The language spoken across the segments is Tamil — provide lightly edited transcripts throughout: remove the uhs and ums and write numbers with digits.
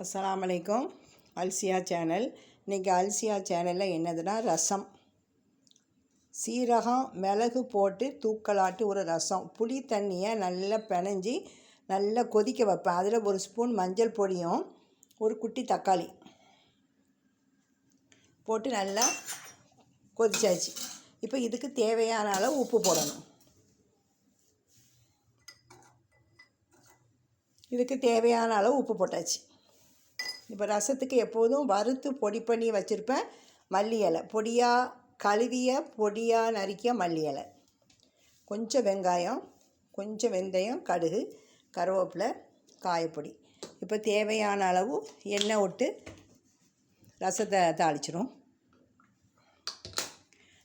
அஸ்ஸலாமு அலைக்கும். அல்சியா சேனல். இன்றைக்கி அல்சியா சேனலில் என்னதுன்னா ரசம், சீரகம் மிளகு போட்டு தூக்கலாட்டு ஒரு ரசம். புளி தண்ணியை நல்லா பிணைஞ்சி நல்லா கொதிக்க வைப்பேன். அதில் ஒரு ஸ்பூன் மஞ்சள் பொடியும் ஒரு குட்டி தக்காளி போட்டு நல்லா கொதிச்சாச்சு. இப்போ இதுக்கு தேவையான அளவு உப்பு போடணும். இதுக்கு தேவையான அளவு உப்பு போட்டாச்சு. இப்போ ரசத்துக்கு எப்போதும் வறுத்து பொடி பண்ணி வச்சுருப்பேன் மல்லி இலை, பொடியாக கழுவிய பொடியாக நறுக்கிய மல்லி இலை, கொஞ்சம் வெங்காயம், கொஞ்சம் வெந்தயம், கடுகு, கருவேப்பிலை, காயப்பொடி. இப்போ தேவையான அளவு எண்ணெய் விட்டு ரசத்தை தாளிச்சிடும்.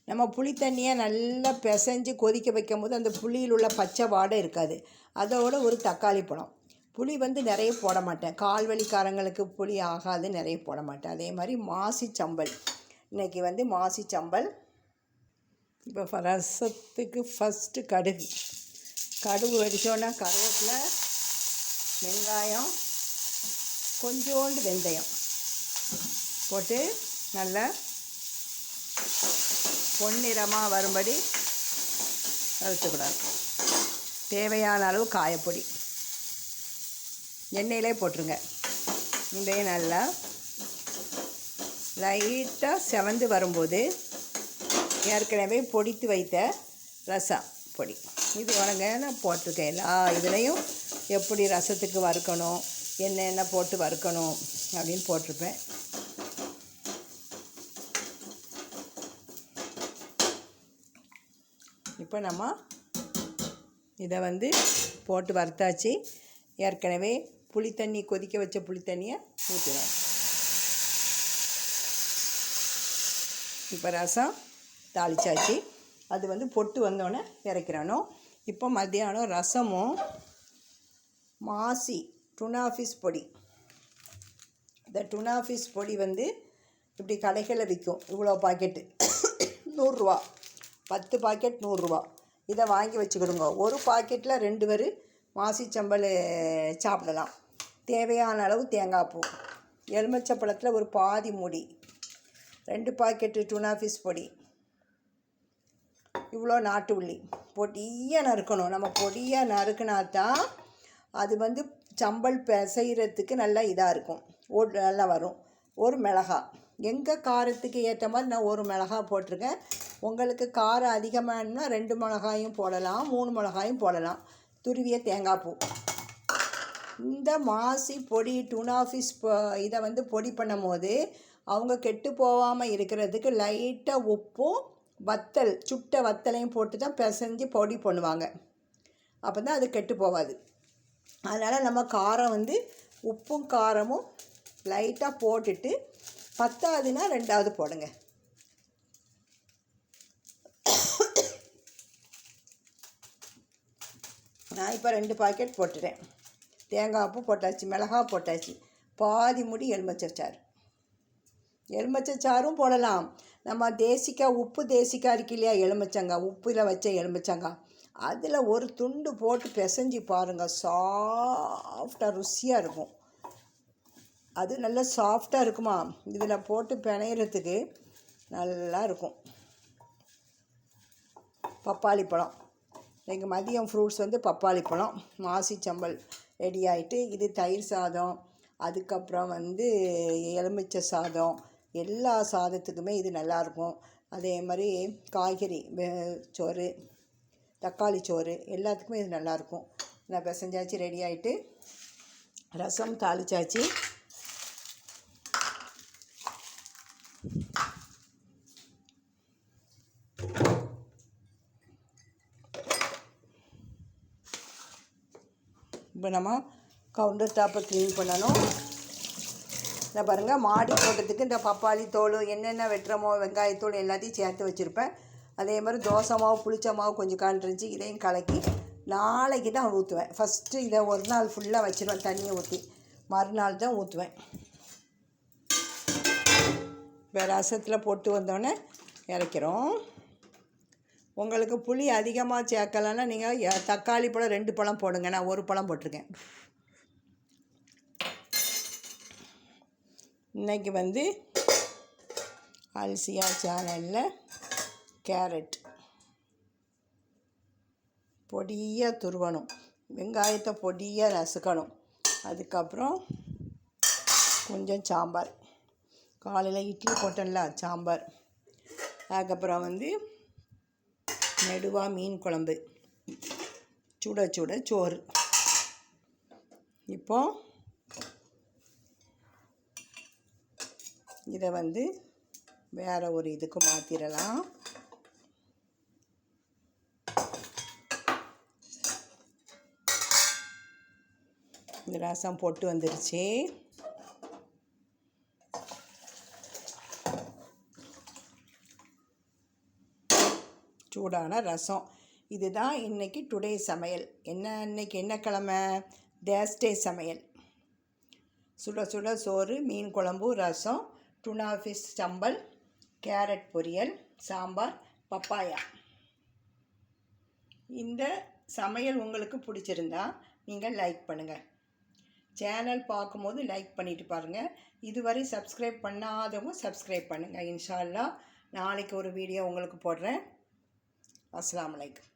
நம்ம புளி தண்ணியை நல்லா பிசைஞ்சு கொதிக்க வைக்கும் போது அந்த புளியில் உள்ள பச்சை வாடை இருக்காது. அதோட ஒரு தக்காளி பழம். புளி நிறைய போட மாட்டேன், கால்வலிக்காரங்களுக்கு புளி ஆகாது, நிறைய போட மாட்டேன். அதே மாதிரி மாசி சம்பல். இன்றைக்கி மாசி சம்பல். இப்போ ரசத்துக்கு ஃபஸ்ட்டு கடுகு வெடிச்சோன்னா கருவேப்பிலை, வெங்காயம், கொஞ்சோண்டு வெந்தயம் போட்டு நல்லா பொன்னிறமாக வரும்படி வறுத்துக்கூடாது. தேவையான அளவு காயப்பொடி எண்ணெயிலே போட்டுருங்க. இதையும் நல்லா லைட்டாக செவந்து வரும்போது ஏற்கனவே பொடித்து வைத்த ரசம் பொடி இது நான் போட்டிருக்கேன். எல்லா இதுலேயும் எப்படி ரசத்துக்கு வறுக்கணும், என்னென்ன போட்டு வறுக்கணும் அப்படின்னு போட்டிருப்பேன். இப்போ நம்ம இதை போட்டு வறுத்தாச்சு. ஏற்கனவே புளி தண்ணி கொதிக்க வச்ச புளி தண்ணியை ஊற்றிடும். இப்போ ரசம் தாளிச்சாச்சு. அது பொட்டு வந்தோடனே இறக்கிறணும். இப்போ மத்தியானம் ரசமும் மாசி டுனா ஃபிஷ் பொடி. இந்த டுனா ஃபிஷ் பொடி இப்படி கடைகளில் விற்கும். இவ்வளோ பாக்கெட்டு 100 ரூபா, 10 பாக்கெட் 100 ரூபா. இதை வாங்கி வச்சுக்கிடுங்க. ஒரு பாக்கெட்டில் 2 பேர் மாசி சம்பல் சாப்பிடலாம். தேவையான அளவு தேங்காய் பூ, எலுமிச்சப்பழத்தில் ஒரு பாதி மூடி, 2 பாக்கெட்டு டுனா ஃபிஷ் பொடி, இவ்வளோ நாட்டு உள்ளி பொடியாக நறுக்கணும். நம்ம பொடியாக நறுக்கினாதான் அது சம்பல் செய்கிறதுக்கு நல்லா இதாக இருக்கும், நல்லா வரும். ஒரு மிளகாய், எங்கள் காரத்துக்கு ஏற்ற மாதிரி நான் ஒரு மிளகாய் போட்டிருக்கேன். உங்களுக்கு காரம் அதிகமாகனா 2 மிளகாயும் போடலாம், 3 மிளகாயும் போடலாம். துருவிய தேங்காய் பூ. இந்த மாசி பொடி டுனா ஃபிஷ் இதை பொடி பண்ணும் போது அவங்க கெட்டு போகாமல் இருக்கிறதுக்கு லைட்டாக உப்பும் வத்தல், சுட்ட வத்தலையும் போட்டு தான் பிசைஞ்சு பொடி பண்ணுவாங்க. அப்போ தான் அது கெட்டு போகாது. அதனால் நம்ம காரம் உப்பும் காரமும் லைட்டாக போட்டுட்டு, பத்தாதுன்னா 2வது போடுங்க. நான் இப்போ 2 பாக்கெட் போட்டுட்டேன். தேங்காய் பூ போட்டாச்சு, மிளகாய் போட்டாச்சு, பாதி முடி எலுமிச்சைச்சாரும் போடலாம். நம்ம தேசிக்காய், உப்பு தேசிக்காய் இருக்கு இல்லையா, எலுமிச்சங்காய், உப்பில் வச்ச எலுமிச்சங்காய், அதில் ஒரு துண்டு போட்டு பிசைஞ்சு பாருங்கள். சாஃப்டாக ருசியாக இருக்கும். அது நல்லா சாஃப்டாக இருக்குமா, இதில் போட்டு பிணையிறதுக்கு நல்லா இருக்கும். பப்பாளி பழம். எங்கள் மதியம் ஃப்ரூட்ஸ் பப்பாளி பழம். மாசி சம்பல் ரெடி ஆகிட்டு. இது தயிர் சாதம், அதுக்கப்புறம் எலுமிச்சை சாதம், எல்லா சாதத்துக்குமே இது நல்லாயிருக்கும். அதே மாதிரி காய்கறி சோறு, தக்காளி சோறு, எல்லாத்துக்குமே இது நல்லாயிருக்கும். நான் பிசைஞ்சாச்சு, ரெடி ஆகிட்டு. ரசம் தாளிச்சாச்சு. இப்போ நம்ம கவுண்டர் டாப்பை க்ளீன் பண்ணணும். இதை பாருங்கள், மாடி தோட்டத்துக்கு இந்த பப்பாளி தோல், என்னென்ன வெட்டுறமோ வெங்காயத்தோல் எல்லாத்தையும் சேர்த்து வச்சுருப்பேன். அதே மாதிரி தோசை மாவு, புளிச்ச மாவு கொஞ்சம் காண்டிருந்துச்சு, இதையும் கலக்கி நாளைக்கு தான் ஊற்றுவேன். ஃபஸ்ட்டு இதை ஒரு நாள் ஃபுல்லாக வச்சுருவேன், தண்ணியை ஊற்றி. மறுநாள் தான் ஊற்றுவேன். இப்போ ரசத்தில் போட்டு வந்தோடனே இறக்கிறோம். உங்களுக்கு புளி அதிகமாக சேர்க்கலான்னா நீங்கள் தக்காளி பழம் 2 பழம் போடுங்க. நான் 1 பழம் போட்டிருக்கேன். இன்றைக்கி வந்து அல்சியா சேனலில் கேரட் பொடியாக துருவணும், வெங்காயத்தை பொடியாக நசுக்கணும், அதுக்கப்புறம் கொஞ்சம் சாம்பார், காலையில் இட்லி போட்டேன்ல சாம்பார், அதுக்கப்புறம் வந்து நெடுவாக மீன் குழம்பு, சுட சுட சோறு. இப்போ இதை வந்து வேறு ஒரு இதுக்கு மாற்றிடலாம். இந்த ரசம் போட்டு வந்துடுச்சு. சூடான ரசம். இதுதான் இன்றைக்கி டுடே சமையல். இன்றைக்கி என்ன கிழமை? தேர்ஸ்டே சமையல். சுட சுட சோறு, மீன் குழம்பு, ரசம், டுனா ஃபிஷ் சம்பல், கேரட் பொரியல், சாம்பார், பப்பாயா. இந்த சமையல் உங்களுக்கு பிடிச்சிருந்தா நீங்கள் லைக் பண்ணுங்கள். சேனல் பார்க்கும்போது லைக் பண்ணிவிட்டு பாருங்கள். இதுவரை சப்ஸ்கிரைப் பண்ணாதவங்க சப்ஸ்கிரைப் பண்ணுங்கள். இன்ஷா அல்லாஹ் நாளைக்கு ஒரு வீடியோ உங்களுக்கு போடுறேன். அஸ்ஸலாமு அலைக்கும்.